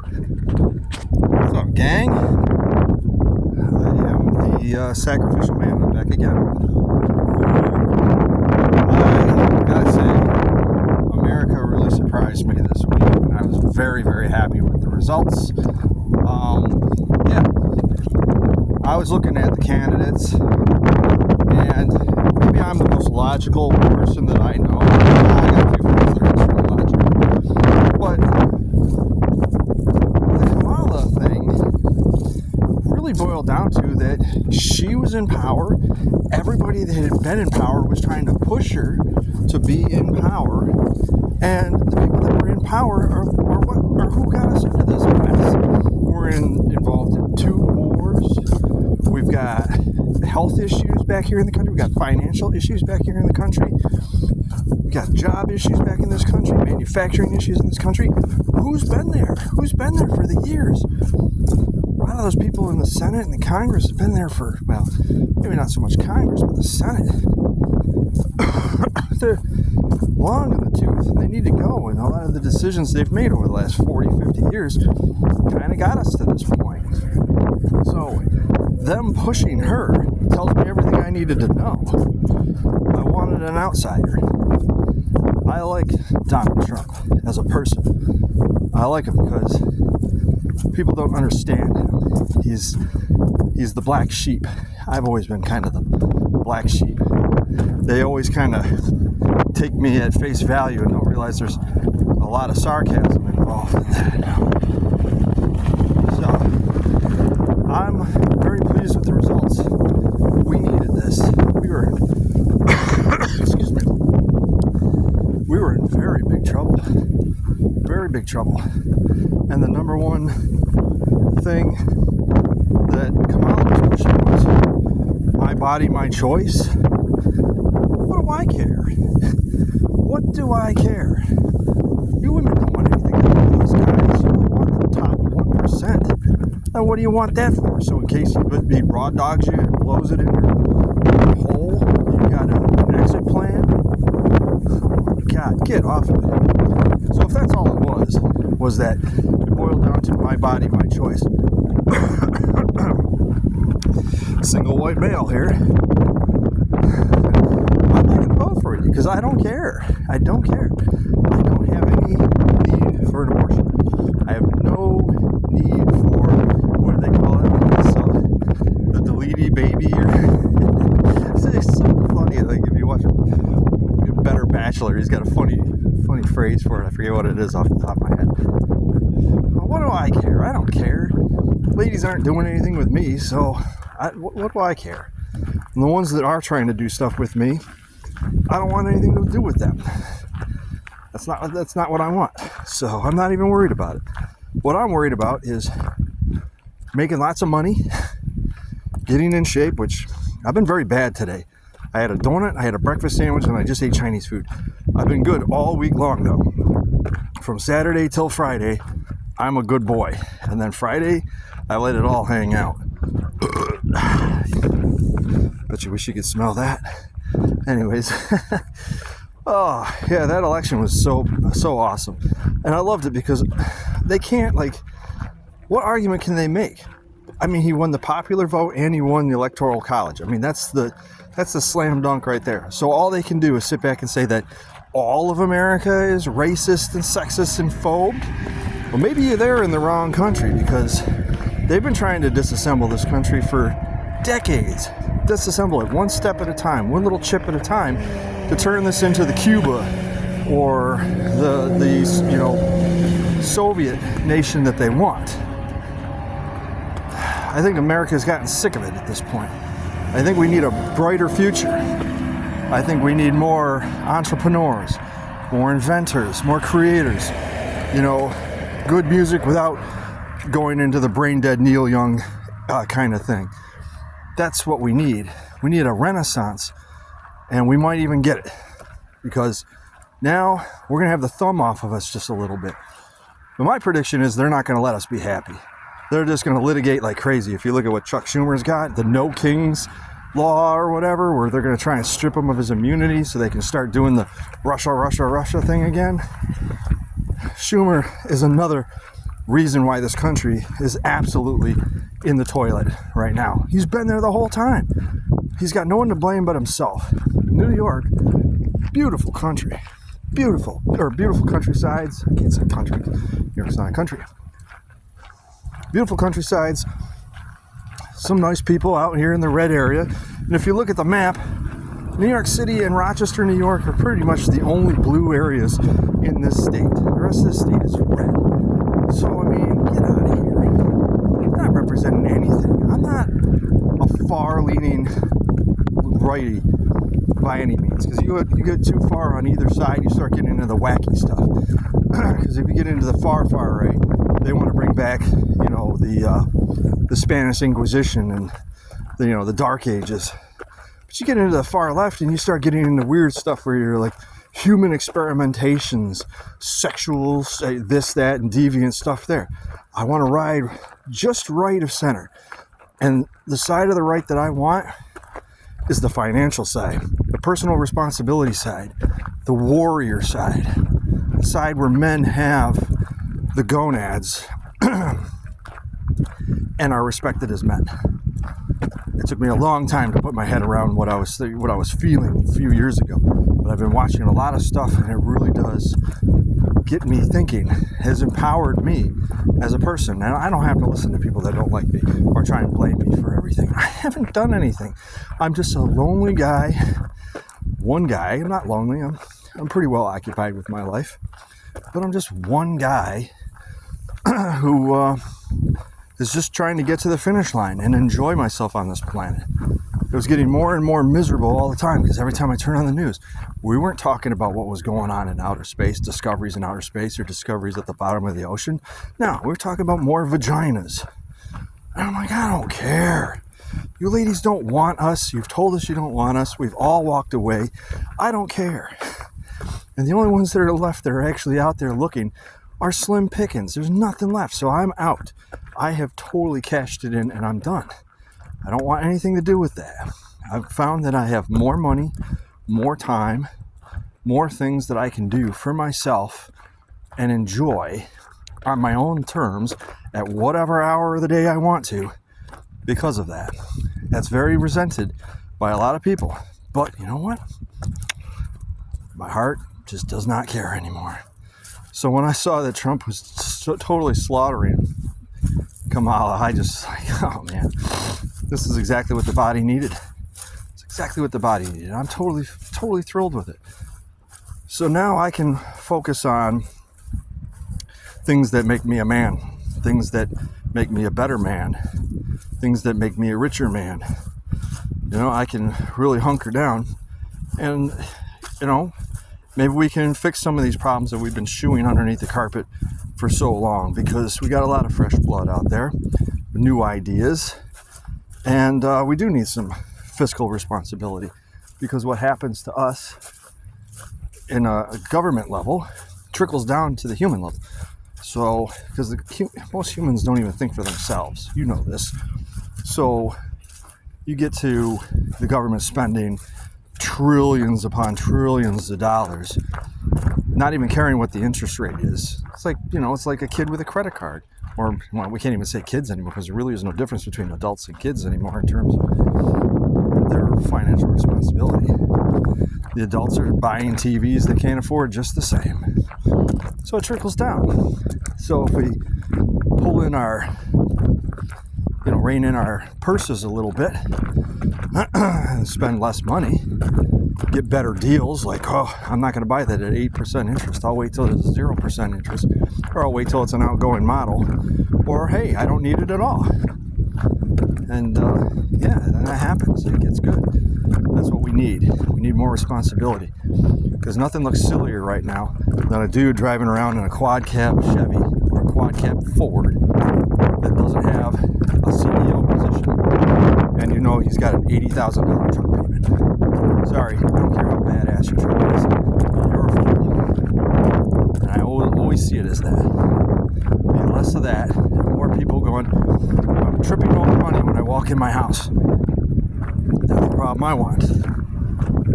What's up, gang? I am the sacrificial man. I'm back again. I gotta say, America really surprised me this week, and I was very, very happy with the results. I was looking at the candidates, and maybe I'm the most logical person that I know. I got a few friends that are extremely logical, but the Kamala thing really boiled down to that she was in power. Everybody that had been in power was trying to push her to be in power, and the people that were in power are who got us into this mess. We're involved in 2 wars. We've got health issues back here in the country. We've got financial issues back here in the country. We've got job issues back in this country, manufacturing issues in this country. Who's been there? Who's been there for the years? A lot of those people in the Senate and the Congress have been there for, well, maybe not so much Congress, but the Senate. They're long in the tooth, and they need to go. And a lot of the decisions they've made over the last 40, 50 years kind of got us to this point. So, them pushing her tells me everything I needed to know. I wanted an outsider. I like Donald Trump as a person. I like him because people don't understand him. He's the black sheep. I've always been kind of the black sheep. They always kind of take me at face value and don't realize there's a lot of sarcasm involved in that. So, I'm very pleased with the results. We needed this. We were excuse me. We were in very big trouble. Very big trouble. And the number one thing that Kamala was pushing was my body, my choice. What do I care? What do I care? You women don't want anything to do with these guys. You want the top 1%. And what do you want that for? So in case he raw dogs you and blows it in your hole, you got an exit plan? Oh, God, get off of it. So if that's all it was that it boiled down to my body, my choice. Single white male here. I'm not going to vote for you because I don't care. I don't care. I don't have any need for an abortion. I have no need for, what do they call it? The deleted baby. It's so funny. Like if you watch a Better Bachelor, he's got a funny phrase for it. I forget what it is off the top of my head. Well, what do I care? I don't care. Ladies aren't doing anything with me, so what do I care? And the ones that are trying to do stuff with me, I don't want anything to do with them. That's not what I want. So I'm not even worried about it. What I'm worried about is making lots of money, getting in shape, which I've been very bad today. I had a donut, I had a breakfast sandwich, and I just ate Chinese food. I've been good all week long, though. From Saturday till Friday, I'm a good boy. And then Friday, I let it all hang out. Bet you wish you could smell that. Anyways. Oh, yeah, that election was so awesome. And I loved it because they can't, what argument can they make? I mean, he won the popular vote and he won the Electoral College. I mean, that's the slam dunk right there. So all they can do is sit back and say that all of America is racist and sexist and phobe. Well, maybe you're there in the wrong country because they've been trying to disassemble this country for decades. Disassemble it one step at a time, one little chip at a time, to turn this into the Cuba or the Soviet nation that they want. I think America's gotten sick of it at this point. I think we need a brighter future. I think we need more entrepreneurs, more inventors, more creators. Good music without going into the brain dead Neil Young kind of thing. That's what we need. We need a renaissance, and we might even get it because now we're going to have the thumb off of us just a little bit. But my prediction is they're not going to let us be happy. They're just going to litigate like crazy. If you look at what Chuck Schumer's got, the No Kings law or whatever, where they're going to try and strip him of his immunity so they can start doing the Russia thing again. Schumer is another reason why this country is absolutely in the toilet right now. He's been there the whole time. He's got no one to blame but himself. New York, beautiful country. Beautiful countrysides. I can't say country. New York's not a country. Beautiful countrysides. Some nice people out here in the red area. And if you look at the map, New York City and Rochester, New York are pretty much the only blue areas in this state. The rest of the state is red. So, I mean, get out of here. I'm not representing anything. I'm not a far-leaning righty by any means. Because you get too far on either side, you start getting into the wacky stuff. Because if you get into the far right, they want to bring back, the Spanish Inquisition and, the Dark Ages. But you get into the far left and you start getting into weird stuff where you're like human experimentations, sexual, this, that, and deviant stuff there. I want to ride just right of center. And the side of the right that I want is the financial side, the personal responsibility side, the warrior side, the side where men have the gonads and are respected as men. It took me a long time to put my head around what I was feeling a few years ago, but I've been watching a lot of stuff, and it really does get me thinking. Has empowered me as a person, and I don't have to listen to people that don't like me or try and blame me for everything. I haven't done anything. I'm just a lonely guy. One guy. I'm not lonely. I'm pretty well occupied with my life, but I'm just one guy who is just trying to get to the finish line and enjoy myself on this planet. It was getting more and more miserable all the time because every time I turn on the news, we weren't talking about what was going on in outer space, discoveries in outer space or discoveries at the bottom of the ocean. No, we're talking about more vaginas. And I'm like, I don't care. You ladies don't want us. You've told us you don't want us. We've all walked away. I don't care. And the only ones that are left that are actually out there looking are slim pickings. There's nothing left. So I'm out. I have totally cashed it in and I'm done. I don't want anything to do with that. I've found that I have more money, more time, more things that I can do for myself and enjoy on my own terms at whatever hour of the day I want to because of that. That's very resented by a lot of people. But you know what? My heart just does not care anymore. So when I saw that Trump was totally slaughtering Kamala, I just like, oh man, this is exactly what the body needed. It's exactly what the body needed. I'm totally thrilled with it. So now I can focus on things that make me a man, things that make me a better man, things that make me a richer man. I can really hunker down and, maybe we can fix some of these problems that we've been shooing underneath the carpet for so long, because we got a lot of fresh blood out there, new ideas, and we do need some fiscal responsibility, because what happens to us in a government level trickles down to the human level. So, because most humans don't even think for themselves, you know this. So you get to the government spending trillions upon trillions of dollars, not even caring what the interest rate is. It's like, it's like a kid with a credit card. Or, well, we can't even say kids anymore, because there really is no difference between adults and kids anymore in terms of their financial responsibility. The adults are buying TVs they can't afford just the same. So it trickles down. So if we pull in rein in our purses a little bit and spend less money, get better deals, like, I'm not going to buy that at 8% interest. I'll wait till it's 0% interest, or I'll wait till it's an outgoing model, or hey, I don't need it at all. And then that happens. It gets good. That's what we need. We need more responsibility, because nothing looks sillier right now than a dude driving around in a quad cab Chevy or a quad cab Ford that doesn't have a CEO position, and he's got an $80,000 truck payment. Sorry, I don't care how badass your truck is. You're a fool. And I always see it as that. Be less of that, and more people going, I'm tripping over money when I walk in my house. That's the problem I want.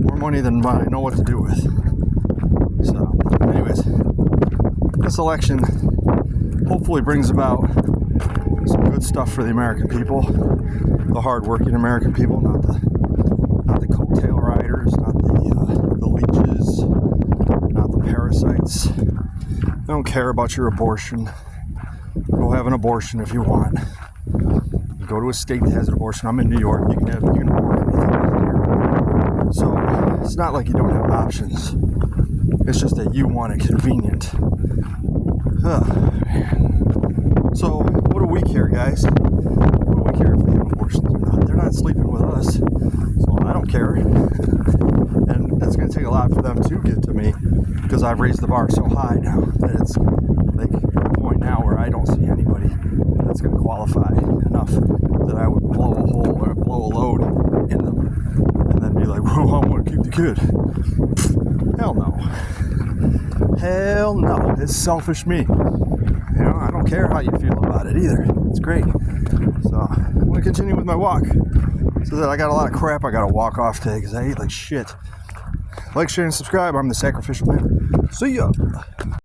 More money than I know what to do with. So, anyways, this election hopefully brings about some good stuff for the American people, the hardworking American people, not the coattail riders, not the leeches, not the parasites. I don't care about your abortion. Go have an abortion if you want. You go to a state that has an abortion. I'm in New York. You can abort anything here. So it's not like you don't have options. It's just that you want it convenient. So what do we care, guys? What do we care if they have abortions or not? They're not sleeping with us, so I don't care. And it's going to take a lot for them to get to me, because I've raised the bar so high now that it's like a point now where I don't see anybody that's going to qualify enough that I would blow a hole or blow a load in them and then be like, well, I want to keep the kid. Hell no. Hell no. It's selfish me. You know, I don't care how you feel about it either. It's great. So I'm going to continue with my walk. So that I got a lot of crap I got to walk off today because I ate like shit. Like, share, and subscribe. I'm the Sacrificial Man. See ya.